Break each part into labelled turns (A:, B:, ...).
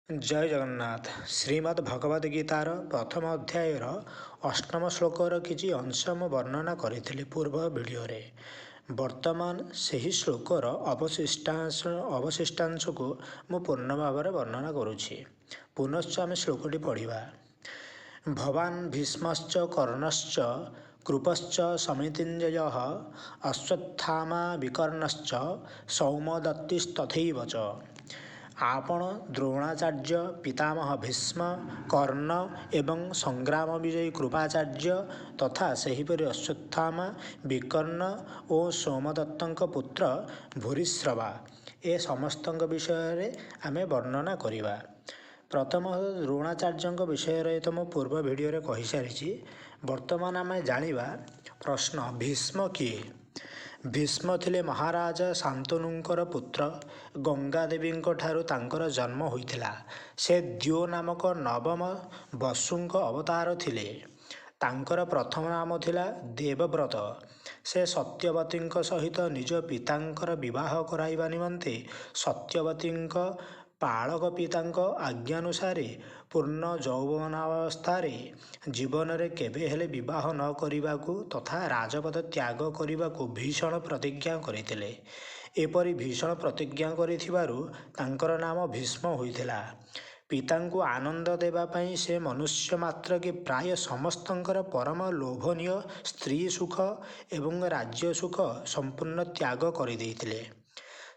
A: ଜୟ ଜଗନ୍ନାଥ। ଶ୍ରୀମଦ୍ ଭଗବଦ୍ ଗୀତାର ପ୍ରଥମ ଅଧ୍ୟାୟର ଅଷ୍ଟମ ଶ୍ଲୋକର କିଛି ଅଂଶ ମୁଁ ବର୍ଣ୍ଣନା କରିଥିଲି ପୂର୍ବ ଭିଡ଼ିଓରେ। ବର୍ତ୍ତମାନ ସେହି ଶ୍ଲୋକର ଅବଶିଷ୍ଟାଂଶକୁ ମୁଁ ପୂର୍ଣ୍ଣ ଭାବରେ ବର୍ଣ୍ଣନା କରୁଛି। ପୁନଶ୍ଚ ଆମେ ଶ୍ଲୋକଟି ପଢ଼ିବା। ଭବାନ୍ ଭୀଷ୍ମଶ୍ଚ କର୍ଣ୍ଣଶ୍ଚ କୃପଶ୍ଚ ସମିତିଞ୍ଜୟଃ ଅଶ୍ୱତ୍ଥାମା ବିକର୍ଣ୍ଣଶ୍ଚ ସୌମଦତ୍ତିಸ್ತଥୈବ ଚ। ଆପଣ ଦ୍ରୋଣାଚାର୍ଯ୍ୟ, ପିତାମହ ଭୀଷ୍ମ, କର୍ଣ୍ଣ ଏବଂ ସଂଗ୍ରାମ ବିଜୟୀ କୃପାଚାର୍ଯ୍ୟ ତଥା ସେହିପରି ଅଶ୍ୱତ୍ଥାମା, ବିକର୍ଣ୍ଣ ଓ ସୋମଦତ୍ତଙ୍କ ପୁତ୍ର ଭୂରିଶ୍ରବା ଏ ସମସ୍ତଙ୍କ ବିଷୟରେ ଆମେ ବର୍ଣ୍ଣନା କରିବା। ପ୍ରଥମ ଦ୍ରୋଣାଚାର୍ଯ୍ୟଙ୍କ ବିଷୟରେ ତ ମୁଁ ପୂର୍ବ ଭିଡ଼ିଓରେ କହିସାରିଛି। ବର୍ତ୍ତମାନ ଆମେ ଜାଣିବା ପ୍ରଶ୍ନ ଭୀଷ୍ମ କିଏ? ଭୀଷ୍ମ ଥିଲେ ମହାରାଜା ଶାନ୍ତନୁଙ୍କର ପୁତ୍ର। ଗଙ୍ଗା ଦେବୀଙ୍କ ଠାରୁ ତାଙ୍କର ଜନ୍ମ ହୋଇଥିଲା। ସେ ଦ୍ୟୋ ନାମକ ନବମ ବସୁଙ୍କ ଅବତାର ଥିଲେ। ତାଙ୍କର ପ୍ରଥମ ନାମ ଥିଲା ଦେବବ୍ରତ। ସେ ସତ୍ୟବତୀଙ୍କ ସହିତ ନିଜ ପିତାଙ୍କର ବିବାହ କରାଇବା ନିମନ୍ତେ ସତ୍ୟବତୀଙ୍କ ପାଳକ ପିତାଙ୍କ ଆଜ୍ଞାନୁସାରେ ପୂର୍ଣ୍ଣ ଯୌବନାବସ୍ଥାରେ ଜୀବନରେ କେବେ ହେଲେ ବିବାହ ନ କରିବାକୁ ତଥା ରାଜପଦ ତ୍ୟାଗ କରିବାକୁ ଭୀଷଣ ପ୍ରତିଜ୍ଞା କରିଥିଲେ। ଏପରି ଭୀଷଣ ପ୍ରତିଜ୍ଞା କରିଥିବାରୁ ତାଙ୍କର ନାମ ଭୀଷ୍ମ ହୋଇଥିଲା। ପିତାଙ୍କୁ ଆନନ୍ଦ ଦେବା ପାଇଁ ସେ ମନୁଷ୍ୟ ମାତ୍ରକେ ପ୍ରାୟ ସମସ୍ତଙ୍କର ପରମ ଲୋଭନୀୟ ସ୍ତ୍ରୀ ସୁଖ ଏବଂ ରାଜ୍ୟ ସୁଖ ସମ୍ପୂର୍ଣ୍ଣ ତ୍ୟାଗ କରିଦେଇଥିଲେ।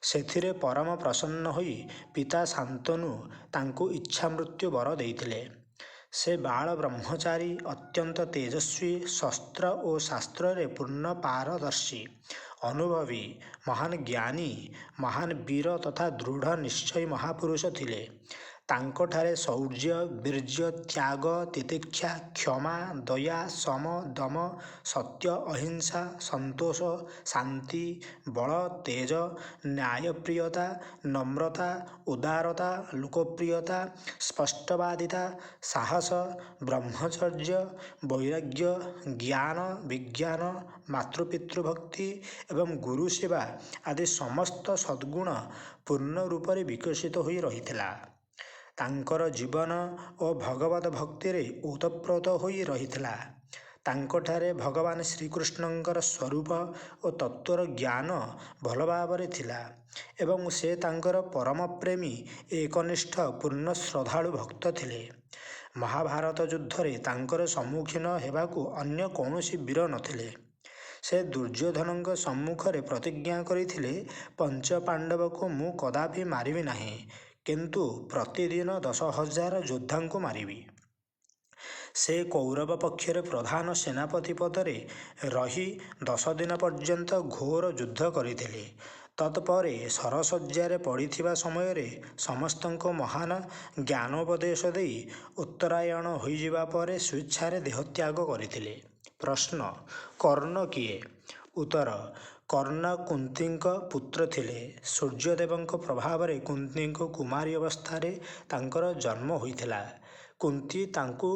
A: ସେଥିରେ ପରମ ପ୍ରସନ୍ନ ହୋଇ ପିତା ଶାନ୍ତନୁ ତାଙ୍କୁ ଇଚ୍ଛା ମୃତ୍ୟୁ ବର ଦେଇଥିଲେ। ସେ ବାଳ ବ୍ରହ୍ମଚାରୀ, ଅତ୍ୟନ୍ତ ତେଜସ୍ୱୀ, ଶସ୍ତ୍ର ଓ ଶାସ୍ତ୍ରରେ ପୂର୍ଣ୍ଣ ପାରଦର୍ଶୀ, ଅନୁଭବୀ, ମହାନ୍ ଜ୍ଞାନୀ, ମହାନ୍ ବୀର ତଥା ଦୃଢ଼ ନିଶ୍ଚୟୀ ମହାପୁରୁଷ ଥିଲେ। ତାଙ୍କଠାରେ ଶୌର୍ଯ୍ୟ, ବୀର୍ଯ୍ୟ, ତ୍ୟାଗ, ତିତିକ୍ଷା, କ୍ଷମା, ଦୟା, ଶମ, ଦମ, ସତ୍ୟ, ଅହିଂସା, ସନ୍ତୋଷ, ଶାନ୍ତି, ବଳ, ତେଜ, ନ୍ୟାୟପ୍ରିୟତା, ନମ୍ରତା, ଉଦାରତା, ଲୋକପ୍ରିୟତା, ସ୍ପଷ୍ଟବାଦିତା, ସାହସ, ବ୍ରହ୍ମଚର୍ଯ୍ୟ, ବୈରାଗ୍ୟ, ଜ୍ଞାନ, ବିଜ୍ଞାନ, ମାତୃପିତୃଭକ୍ତି ଏବଂ ଗୁରୁ ସେବା ଆଦି ସମସ୍ତ ସଦ୍ଗୁଣ ପୂର୍ଣ୍ଣ ରୂପରେ ବିକଶିତ ହୋଇ ରହିଥିଲା। ତାଙ୍କର ଜୀବନ ଓ ଭଗବତ୍ ଭକ୍ତିରେ ଓତପ୍ରୋତ ହୋଇ ରହିଥିଲା। ତାଙ୍କଠାରେ ଭଗବାନ ଶ୍ରୀକୃଷ୍ଣଙ୍କର ସ୍ୱରୂପ ଓ ତତ୍ତ୍ୱର ଜ୍ଞାନ ଭଲ ଭାବରେ ଥିଲା ଏବଂ ସେ ତାଙ୍କର ପରମ ପ୍ରେମୀ, ଏକନିଷ୍ଠ, ପୂର୍ଣ୍ଣ ଶ୍ରଦ୍ଧାଳୁ ଭକ୍ତ ଥିଲେ। ମହାଭାରତ ଯୁଦ୍ଧରେ ତାଙ୍କର ସମ୍ମୁଖୀନ ହେବାକୁ ଅନ୍ୟ କୌଣସି ବୀର ନଥିଲେ। ସେ ଦୁର୍ଯ୍ୟୋଧନଙ୍କ ସମ୍ମୁଖରେ ପ୍ରତିଜ୍ଞା କରିଥିଲେ, ପଞ୍ଚପାଣ୍ଡବକୁ ମୁଁ କଦାପି ମାରିବି ନାହିଁ, କିନ୍ତୁ ପ୍ରତିଦିନ 10,000 ଯୋଦ୍ଧାଙ୍କୁ ମାରିବି। ସେ କୌରବ ପକ୍ଷରେ ପ୍ରଧାନ ସେନାପତି ପଦରେ ରହି 10 ଦିନ ପର୍ଯ୍ୟନ୍ତ ଘୋର ଯୁଦ୍ଧ କରିଥିଲେ। ତତ୍ପରେ ଶରଶଯ୍ୟାରେ ପଡ଼ିଥିବା ସମୟରେ ସମସ୍ତଙ୍କୁ ମହାନ ଜ୍ଞାନୋପଦେଶ ଦେଇ ଉତ୍ତରାୟଣ ହୋଇଯିବା ପରେ ସ୍ୱଇଚ୍ଛାରେ ଦେହତ୍ୟାଗ କରିଥିଲେ। ପ୍ରଶ୍ନ କର୍ଣ୍ଣ କିଏ? ଉତ୍ତର କର୍ଣ୍ଣ କୁନ୍ତୀଙ୍କ ପୁତ୍ର ଥିଲେ। ସୂର୍ଯ୍ୟଦେବଙ୍କ ପ୍ରଭାବରେ କୁନ୍ତୀଙ୍କୁ କୁମାରୀ ଅବସ୍ଥାରେ ତାଙ୍କର ଜନ୍ମ ହୋଇଥିଲା। କୁନ୍ତୀ ତାଙ୍କୁ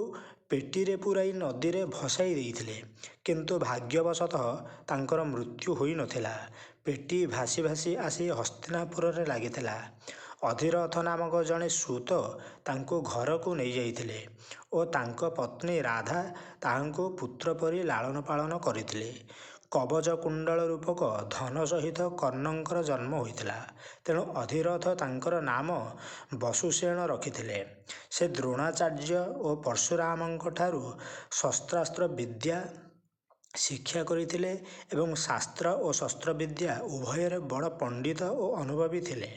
A: ପେଟିରେ ପୂରାଇ ନଦୀରେ ଭସାଇ ଦେଇଥିଲେ, କିନ୍ତୁ ଭାଗ୍ୟବଶତଃ ତାଙ୍କର ମୃତ୍ୟୁ ହୋଇନଥିଲା। ପେଟି ଭାସି ଭାସି ଆସି ହସ୍ତିନାପୁରରେ ଲାଗିଥିଲା। ଅଧିରଥ ନାମକ ଜଣେ ସୂତ ତାଙ୍କୁ ଘରକୁ ନେଇଯାଇଥିଲେ ଓ ତାଙ୍କ ପତ୍ନୀ ରାଧା ତାହାଙ୍କୁ ପୁତ୍ର ପରି ଲାଳନ ପାଳନ କରିଥିଲେ। କବଚ କୁଣ୍ଡଳ ରୂପକ ଧନ ସହିତ କର୍ଣ୍ଣଙ୍କର ଜନ୍ମ ହୋଇଥିଲା। ତେଣୁ ଅଧିରଥ ତାଙ୍କର ନାମ ବସୁସେନ ରଖିଥିଲେ। ସେ ଦ୍ରୋଣାଚାର୍ଯ୍ୟ ଓ ପରଶୁରାମଙ୍କଠାରୁ ଶସ୍ତ୍ରାସ୍ତ୍ର ବିଦ୍ୟା ଶିକ୍ଷା କରିଥିଲେ ଏବଂ ଶାସ୍ତ୍ର ଓ ଶସ୍ତ୍ରବିଦ୍ୟା ଉଭୟରେ ବଡ଼ ପଣ୍ଡିତ ଓ ଅନୁଭବୀ ଥିଲେ।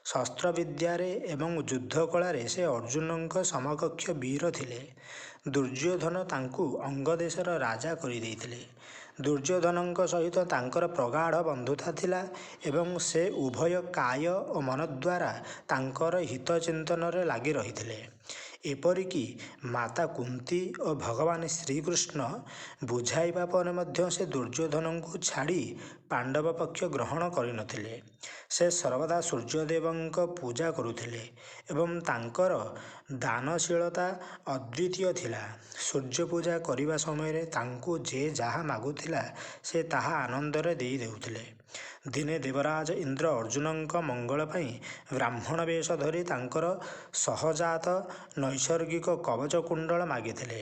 A: ଶସ୍ତ୍ରବିଦ୍ୟାରେ ଏବଂ ଯୁଦ୍ଧ କଳାରେ ସେ ଅର୍ଜୁନଙ୍କ ସମକକ୍ଷ ବୀର ଥିଲେ। ଦୁର୍ଯ୍ୟୋଧନ ତାଙ୍କୁ ଅଙ୍ଗଦେଶର ରାଜା କରିଦେଇଥିଲେ। ଦୁର୍ଯ୍ୟୋଧନଙ୍କ ସହିତ ତାଙ୍କର ପ୍ରଗାଢ଼ ବନ୍ଧୁତା ଥିଲା ଏବଂ ସେ ଉଭୟ କାୟ ଓ ମନ ଦ୍ୱାରା ତାଙ୍କର ହିତ ଚିନ୍ତନରେ ଲାଗି ରହିଥିଲେ। ଏପରିକି ମାତା କୁନ୍ତୀ ଓ ଭଗବାନ ଶ୍ରୀକୃଷ୍ଣ ବୁଝାଇବା ପରେ ମଧ୍ୟ ସେ ଦୁର୍ଯ୍ୟୋଧନଙ୍କୁ ଛାଡ଼ି ପାଣ୍ଡବ ପକ୍ଷ ଗ୍ରହଣ କରିନଥିଲେ। ସେ ସର୍ବଦା ସୂର୍ଯ୍ୟଦେବଙ୍କ ପୂଜା କରୁଥିଲେ ଏବଂ ତାଙ୍କର ଦାନଶୀଳତା ଅଦ୍ୱିତୀୟ ଥିଲା। ସୂର୍ଯ୍ୟ ପୂଜା କରିବା ସମୟରେ ତାଙ୍କୁ ଯେ ଯାହା ମାଗୁଥିଲା ସେ ତାହା ଆନନ୍ଦରେ ଦେଇ ଦେଉଥିଲେ। ଦିନେ ଦେବରାଜ ଇନ୍ଦ୍ର ଅର୍ଜୁନଙ୍କ ମଙ୍ଗଳ ପାଇଁ ବ୍ରାହ୍ମଣ ବେଶ ଧରି ତାଙ୍କର ସହଜାତ ନୈସର୍ଗିକ କବଚ କୁଣ୍ଡଳ ମାଗିଥିଲେ।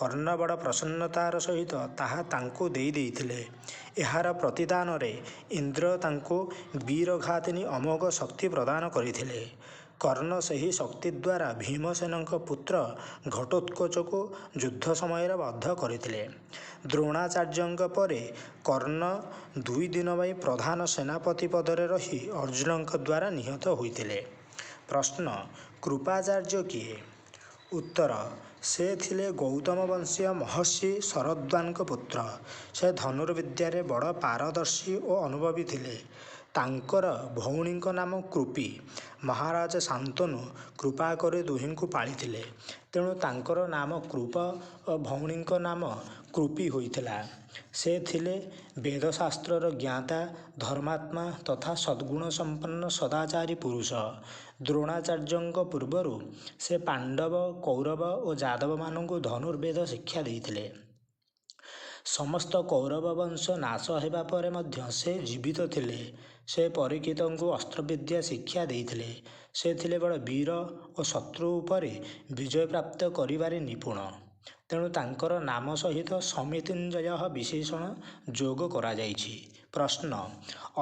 A: କର୍ଣ୍ଣ ବଡ଼ ପ୍ରସନ୍ନତାର ସହିତ ତାହା ତାଙ୍କୁ ଦେଇଥିଲେ। ଏହାର ପ୍ରତିଦାନରେ ଇନ୍ଦ୍ର ତାଙ୍କୁ ବୀରଘାତିନୀ ଅମୋଘ ଶକ୍ତି ପ୍ରଦାନ କରିଥିଲେ। କର୍ଣ୍ଣ ସେହି ଶକ୍ତି ଦ୍ୱାରା ଭୀମସେନଙ୍କ ପୁତ୍ର ଘଟୋତ୍କଚକୁ ଯୁଦ୍ଧ ସମୟରେ ବଧ କରିଥିଲେ। ଦ୍ରୋଣାଚାର୍ଯ୍ୟଙ୍କ ପରେ କର୍ଣ୍ଣ 2 ଦିନ ପାଇଁ ପ୍ରଧାନ ସେନାପତି ପଦରେ ରହି ଅର୍ଜୁନଙ୍କ ଦ୍ୱାରା ନିହତ ହୋଇଥିଲେ। ପ୍ରଶ୍ନ କୃପାଚାର୍ଯ୍ୟ କିଏ? ଉତ୍ତର ସେ ଥିଲେ ଗୌତମ ବଂଶୀୟ ମହର୍ଷି ଶରଦ୍ୱାଙ୍କ ପୁତ୍ର। ସେ ଧନୁର୍ବିଦ୍ୟାରେ ବଡ଼ ପାରଦର୍ଶୀ ଓ ଅନୁଭବୀ ଥିଲେ। ତାଙ୍କର ଭଉଣୀଙ୍କ ନାମ କୃପୀ। ମହାରାଜ ଶାନ୍ତନୁ କୃପା କରି ଦୁହିଁଙ୍କୁ ପାଳିଥିଲେ। ତେଣୁ ତାଙ୍କର ନାମ କୃପ ଓ ଭଉଣୀଙ୍କ ନାମ କୃପୀ ହୋଇଥିଲା। ସେ ଥିଲେ ବେଦଶାସ୍ତ୍ରର ଜ୍ଞାତା, ଧର୍ମାତ୍ମା ତଥା ସଦ୍ଗୁଣ ସମ୍ପନ୍ନ ସଦାଚାରୀ ପୁରୁଷ। ଦ୍ରୋଣାଚାର୍ଯ୍ୟଙ୍କ ପୂର୍ବରୁ ସେ ପାଣ୍ଡବ, କୌରବ ଓ ଯାଦବମାନଙ୍କୁ ଧନୁର୍ବେଦ ଶିକ୍ଷା ଦେଇଥିଲେ। ସମସ୍ତ କୌରବ ବଂଶ ନାଶ ହେବା ପରେ ମଧ୍ୟ ସେ ଜୀବିତ ଥିଲେ। ସେ ପରୀକ୍ଷିତଙ୍କୁ ଅସ୍ତ୍ରବିଦ୍ୟା ଶିକ୍ଷା ଦେଇଥିଲେ। ସେ ଥିଲେ ବଡ଼ ବୀର ଓ ଶତ୍ରୁ ଉପରେ ବିଜୟ ପ୍ରାପ୍ତ କରିବାରେ ନିପୁଣ। ତେଣୁ ତାଙ୍କର ନାମ ସହିତ ସମିତିଞ୍ଜୟ ବିଶେଷଣ ଯୋଗ କରାଯାଇଛି। ପ୍ରଶ୍ନ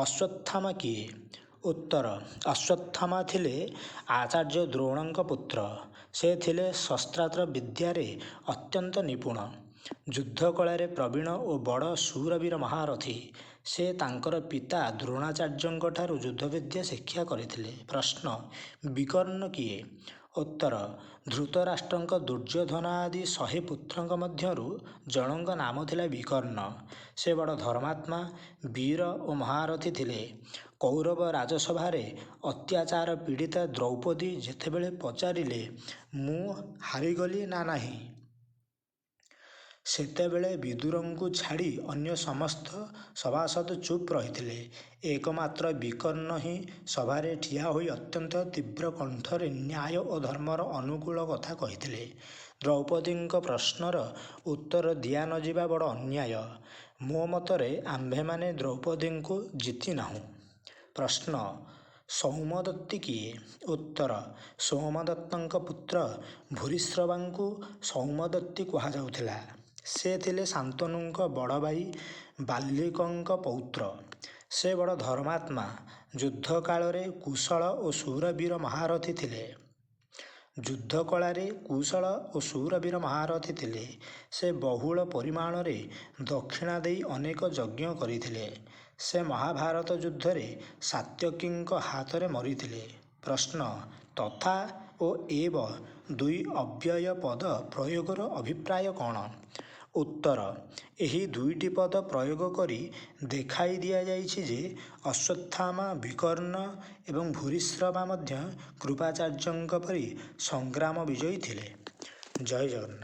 A: ଅଶ୍ୱତ୍ଥାମା କିଏ? ଉତ୍ତର ଅଶ୍ୱତ୍ଥାମା ଥିଲେ ଆଚାର୍ଯ୍ୟ ଦ୍ରୋଣଙ୍କ ପୁତ୍ର। ସେ ଥିଲେ ଶସ୍ତ୍ରାସ୍ତ୍ର ବିଦ୍ୟାରେ ଅତ୍ୟନ୍ତ ନିପୁଣ, ଯୁଦ୍ଧ କଳାରେ ପ୍ରବୀଣ ଓ ବଡ଼ ଶୂରବୀର ମହାରଥୀ। ସେ ତାଙ୍କର ପିତା ଦ୍ରୋଣାଚାର୍ଯ୍ୟଙ୍କଠାରୁ ଯୁଦ୍ଧବିଦ୍ୟା ଶିକ୍ଷା କରିଥିଲେ। ପ୍ରଶ୍ନ ବିକର୍ଣ୍ଣ କିଏ? ଉତ୍ତର ଧୃତରାଷ୍ଟ୍ରଙ୍କ ଦୁର୍ଯ୍ୟୋଧନ ଆଦି 100 ପୁତ୍ରଙ୍କ ମଧ୍ୟରୁ ଜଣଙ୍କ ନାମ ଥିଲା ବିକର୍ଣ୍ଣ। ସେ ବଡ଼ ଧର୍ମାତ୍ମା, ବୀର ଓ ମହାରଥୀ ଥିଲେ। କୌରବ ରାଜସଭାରେ ଅତ୍ୟାଚାର ପୀଡ଼ିତା ଦ୍ରୌପଦୀ ଯେତେବେଳେ ପଚାରିଲେ, ମୁଁ ହାରିଗଲି ନା ନାହିଁ, ସେତେବେଳେ ବିଦୁରଙ୍କୁ ଛାଡ଼ି ଅନ୍ୟ ସମସ୍ତ ସଭାସଦ ଚୁପ୍ ରହିଥିଲେ। ଏକମାତ୍ର ବିକର୍ଣ୍ଣ ହିଁ ସଭାରେ ଠିଆ ହୋଇ ଅତ୍ୟନ୍ତ ତୀବ୍ର କଣ୍ଠରେ ନ୍ୟାୟ ଓ ଧର୍ମର ଅନୁକୂଳ କଥା କହିଥିଲେ। ଦ୍ରୌପଦୀଙ୍କ ପ୍ରଶ୍ନର ଉତ୍ତର ଦିଆ ନ ଯିବା ବଡ଼ ଅନ୍ୟାୟ। ମୋ ମତରେ ଆମ୍ଭେମାନେ ଦ୍ରୌପଦୀଙ୍କୁ ଜିତିନାହୁଁ। ପ୍ରଶ୍ନ ସୌମଦତ୍ତୀ କିଏ? ଉତ୍ତର ସୋମଦତ୍ତଙ୍କ ପୁତ୍ର ଭୂରିଶ୍ରବାଙ୍କୁ ସୌମଦତ୍ତୀ କୁହାଯାଉଥିଲା। ସେ ଥିଲେ ଶାନ୍ତନୁଙ୍କ ବଡ଼ ଭାଇ ବାଲ୍ମୀକଙ୍କ ପୌତ୍ର। ସେ ବଡ଼ ଧର୍ମାତ୍ମା, ଯୁଦ୍ଧ କାଳରେ କୁଶଳ ଓ ଶୂରବୀର ମହାରଥୀ ଥିଲେ। ସେ ବହୁଳ ପରିମାଣରେ ଦକ୍ଷିଣା ଦେଇ ଅନେକ ଯଜ୍ଞ କରିଥିଲେ। ସେ ମହାଭାରତ ଯୁଦ୍ଧରେ ସାତ୍ୟକୀଙ୍କ ହାତରେ ମରିଥିଲେ। ପ୍ରଶ୍ନ ତଥା ଓ ଏବ 2 ଅବ୍ୟୟ ପଦ ପ୍ରୟୋଗର ଅଭିପ୍ରାୟ କ'ଣ? ଉତ୍ତର ଏହି 2ଟି ପଦ ପ୍ରୟୋଗ କରି ଦେଖାଇ ଦିଆଯାଇଛି ଯେ ଅଶ୍ୱତ୍ଥାମା, ବିକର୍ଣ୍ଣ ଏବଂ ଭୂରିଶ୍ରବା ମଧ୍ୟ କୃପାଚାର୍ଯ୍ୟଙ୍କ ପରି ସଂଗ୍ରାମ ବିଜୟୀ ଥିଲେ। ଜୟ ଜଗନ୍ନାଥ।